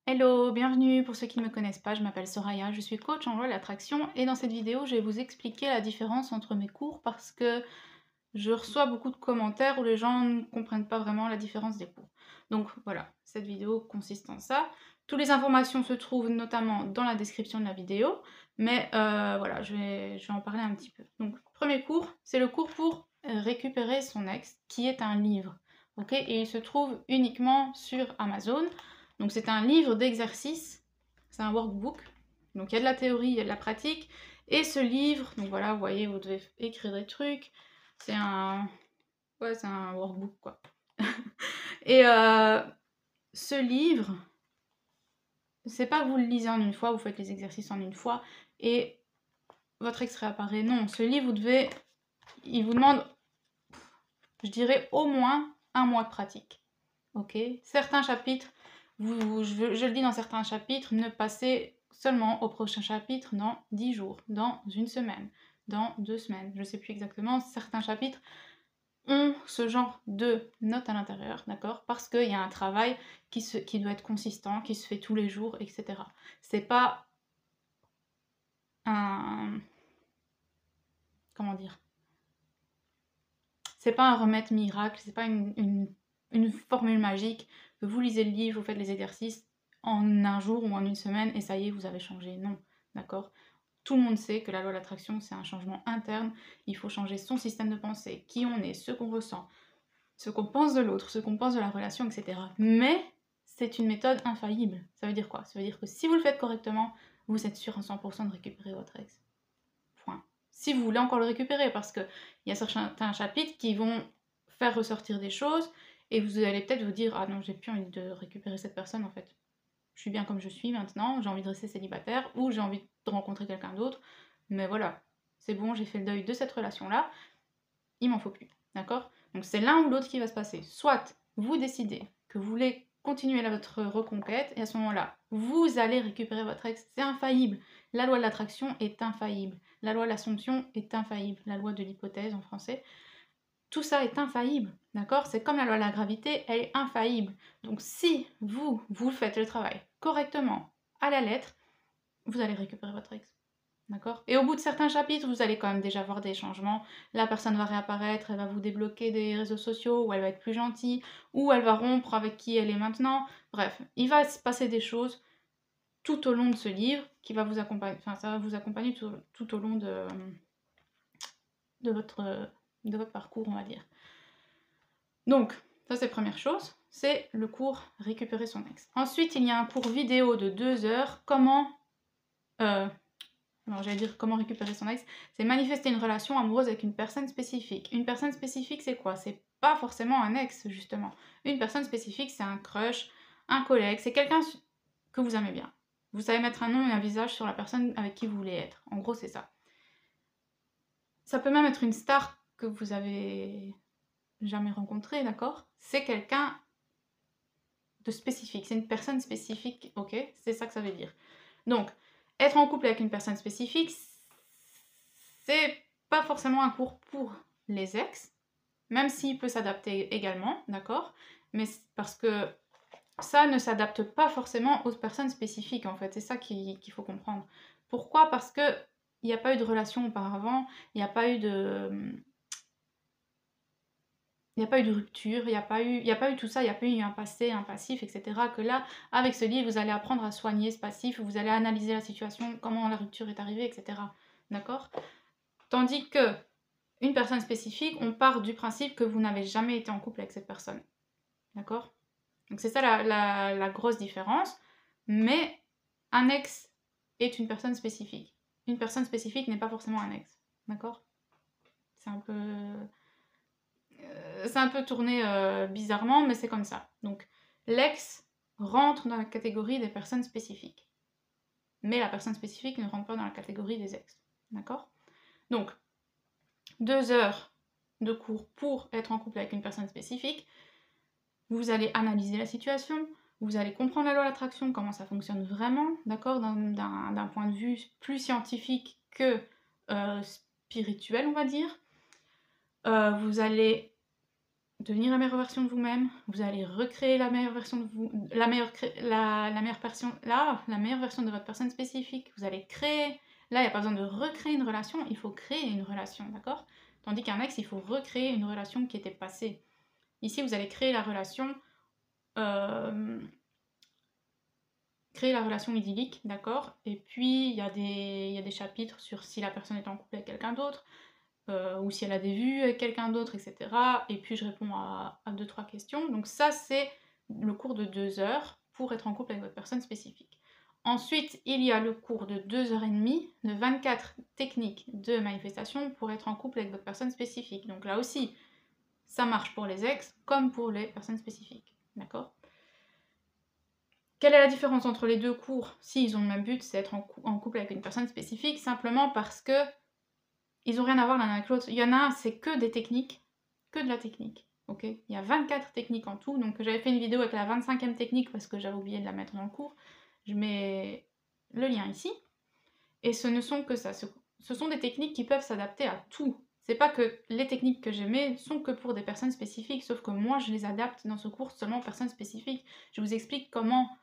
Hello, bienvenue pour ceux qui ne me connaissent pas, je m'appelle Soraya, je suis coach en loi de l'attraction et dans cette vidéo je vais vous expliquer la différence entre mes cours parce que je reçois beaucoup de commentaires où les gens ne comprennent pas vraiment la différence des cours. Donc voilà, cette vidéo consiste en ça. Toutes les informations se trouvent notamment dans la description de la vidéo, mais voilà, je vais en parler un petit peu. Donc premier cours, c'est le cours pour récupérer son ex, qui est un livre, ok? Et il se trouve uniquement sur Amazon. Donc c'est un livre d'exercice, c'est un workbook, donc il y a de la théorie, il y a de la pratique, et ce livre, donc voilà, vous voyez, vous devez écrire des trucs, c'est un... ouais, c'est un workbook, quoi. Et ce livre, c'est pas que vous le lisez en une fois, vous faites les exercices en une fois, et votre ex réapparaît. Non, ce livre, il vous demande, je dirais, au moins un mois de pratique. Ok? Certains chapitres, je le dis dans certains chapitres, ne passez seulement au prochain chapitre dans 10 jours, dans une semaine, dans 2 semaines, je sais plus exactement. Certains chapitres ont ce genre de notes à l'intérieur, d'accord? Parce qu'il y a un travail qui doit être consistant, qui se fait tous les jours, etc. C'est pas un... comment dire? C'est pas un remède miracle, c'est pas une formule magique, que vous lisez le livre, vous faites les exercices en un jour ou en une semaine et ça y est, vous avez changé. Non, d'accord? Tout le monde sait que la loi de l'attraction, c'est un changement interne. Il faut changer son système de pensée, qui on est, ce qu'on ressent, ce qu'on pense de l'autre, ce qu'on pense de la relation, etc. Mais c'est une méthode infaillible. Ça veut dire quoi? Ça veut dire que si vous le faites correctement, vous êtes sûr à 100% de récupérer votre ex. Point. Si vous voulez encore le récupérer, parce qu'il y a certains chapitres qui vont faire ressortir des choses, et vous allez peut-être vous dire « Ah non, j'ai plus envie de récupérer cette personne en fait. Je suis bien comme je suis maintenant, j'ai envie de rester célibataire, ou j'ai envie de rencontrer quelqu'un d'autre, mais voilà, c'est bon, j'ai fait le deuil de cette relation-là, il m'en faut plus. » D'accord? Donc c'est l'un ou l'autre qui va se passer. Soit vous décidez que vous voulez continuer votre reconquête, et à ce moment-là, vous allez récupérer votre ex, c'est infaillible. La loi de l'attraction est infaillible. La loi de l'assomption est infaillible. La loi de l'hypothèse en français. Tout ça est infaillible, d'accord? C'est comme la loi de la gravité, elle est infaillible. Donc si vous faites le travail correctement, à la lettre, vous allez récupérer votre ex. D'accord? Et au bout de certains chapitres, vous allez quand même déjà voir des changements. La personne va réapparaître, elle va vous débloquer des réseaux sociaux, ou elle va être plus gentille, ou elle va rompre avec qui elle est maintenant. Bref, il va se passer des choses tout au long de ce livre qui va vous accompagner, enfin ça va vous accompagner tout au long de votre parcours, on va dire. Donc, ça c'est la première chose, c'est le cours Récupérer son ex. Ensuite, il y a un cours vidéo de 2 heures, alors j'allais dire comment récupérer son ex, c'est manifester une relation amoureuse avec une personne spécifique. Une personne spécifique, c'est quoi? C'est pas forcément un ex, justement. Une personne spécifique, c'est un crush, un collègue, c'est quelqu'un que vous aimez bien. Vous savez mettre un nom et un visage sur la personne avec qui vous voulez être. En gros, c'est ça. Ça peut même être une star que vous avez jamais rencontrée, d'accord? C'est quelqu'un de spécifique, c'est une personne spécifique, ok? C'est ça que ça veut dire. Donc, être en couple avec une personne spécifique, c'est pas forcément un cours pour les ex, même s'il peut s'adapter également, d'accord? Mais parce que ça ne s'adapte pas forcément aux personnes spécifiques, en fait. C'est ça qu'il faut comprendre. Pourquoi? Parce que il n'y a pas eu de relation auparavant, il n'y a pas eu de... Il n'y a pas eu de rupture, il n'y a pas eu tout ça, il n'y a pas eu un passé, un passif, etc. Que là, avec ce livre, vous allez apprendre à soigner ce passif, vous allez analyser la situation, comment la rupture est arrivée, etc. D'accord? Tandis que une personne spécifique, on part du principe que vous n'avez jamais été en couple avec cette personne. D'accord? Donc c'est ça la grosse différence. Mais un ex est une personne spécifique. Une personne spécifique n'est pas forcément un ex. D'accord? C'est un peu... c'est un peu tourné bizarrement, mais c'est comme ça. Donc l'ex rentre dans la catégorie des personnes spécifiques. Mais la personne spécifique ne rentre pas dans la catégorie des ex. D'accord? Donc, 2 heures de cours pour être en couple avec une personne spécifique. Vous allez analyser la situation, vous allez comprendre la loi de l'attraction, comment ça fonctionne vraiment, d'accord, d'un point de vue plus scientifique que spirituel, on va dire. Vous allez devenir la meilleure version de vous-même, vous allez recréer la meilleure version de vous, la meilleure version de votre personne spécifique, vous allez créer, là il n'y a pas besoin de recréer une relation, il faut créer une relation, d'accord? Tandis qu'un ex, il faut recréer une relation qui était passée. Ici, vous allez créer la relation idyllique, d'accord? Et puis, il y a des chapitres sur si la personne est en couple avec quelqu'un d'autre, ou si elle a des vues avec quelqu'un d'autre, etc. Et puis, je réponds à 2-3 questions. Donc ça, c'est le cours de 2 heures pour être en couple avec votre personne spécifique. Ensuite, il y a le cours de 2h30 de 24 techniques de manifestation pour être en couple avec votre personne spécifique. Donc là aussi, ça marche pour les ex comme pour les personnes spécifiques, d'accord? Quelle est la différence entre les deux cours? Si ils ont le même but, c'est être en couple avec une personne spécifique, simplement parce que ils n'ont rien à voir l'un avec l'autre. Il y en a un, c'est que des techniques, que de la technique, ok? Il y a 24 techniques en tout, donc j'avais fait une vidéo avec la 25e technique parce que j'avais oublié de la mettre dans le cours. Je mets le lien ici. Et ce ne sont que ça, ce sont des techniques qui peuvent s'adapter à tout. C'est pas que les techniques que je mets sont que pour des personnes spécifiques, sauf que moi je les adapte dans ce cours seulement aux personnes spécifiques. Je vous explique comment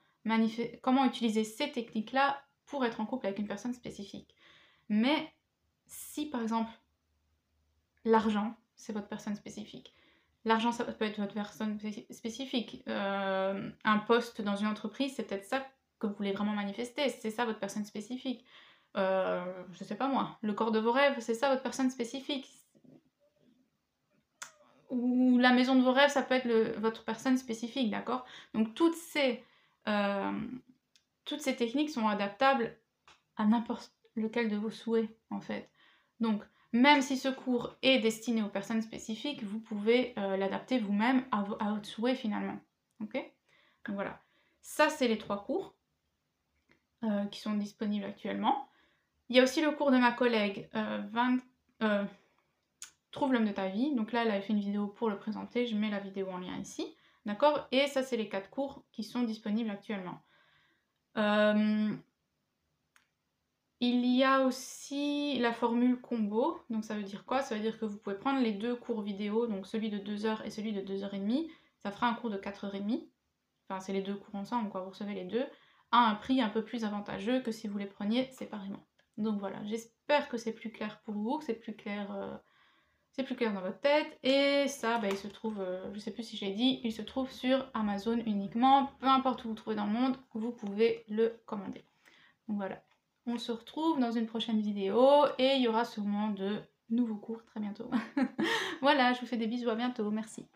utiliser ces techniques-là pour être en couple avec une personne spécifique. Mais si par exemple l'argent, c'est votre personne spécifique, l'argent ça peut être votre personne spécifique, un poste dans une entreprise, c'est peut-être ça que vous voulez vraiment manifester, c'est ça votre personne spécifique. Je sais pas moi, le corps de vos rêves, c'est ça votre personne spécifique. Ou la maison de vos rêves, ça peut être votre personne spécifique, d'accord? Donc toutes ces techniques sont adaptables à n'importe lequel de vos souhaits, en fait. Donc, même si ce cours est destiné aux personnes spécifiques, vous pouvez l'adapter vous-même à votre souhait, finalement. Ok? Donc voilà. Ça, c'est les 3 cours qui sont disponibles actuellement. Il y a aussi le cours de ma collègue Trouve l'homme de ta vie. Donc là, elle avait fait une vidéo pour le présenter. Je mets la vidéo en lien ici. D'accord? Et ça, c'est les 4 cours qui sont disponibles actuellement. Il y a aussi la formule combo. Donc ça veut dire quoi? Ça veut dire que vous pouvez prendre les 2 cours vidéo, donc celui de 2 heures et celui de 2h30. Ça fera un cours de 4h30. Enfin, c'est les 2 cours ensemble, quoi. Vous recevez les 2 à un prix un peu plus avantageux que si vous les preniez séparément. Donc voilà, j'espère que c'est plus clair pour vous, que c'est plus clair dans votre tête. Et ça, bah, il se trouve, je sais plus si je l'ai dit, il se trouve sur Amazon uniquement. Peu importe où vous trouvez dans le monde, vous pouvez le commander. Donc voilà, on se retrouve dans une prochaine vidéo et il y aura sûrement de nouveaux cours très bientôt. Voilà, je vous fais des bisous, à bientôt, merci.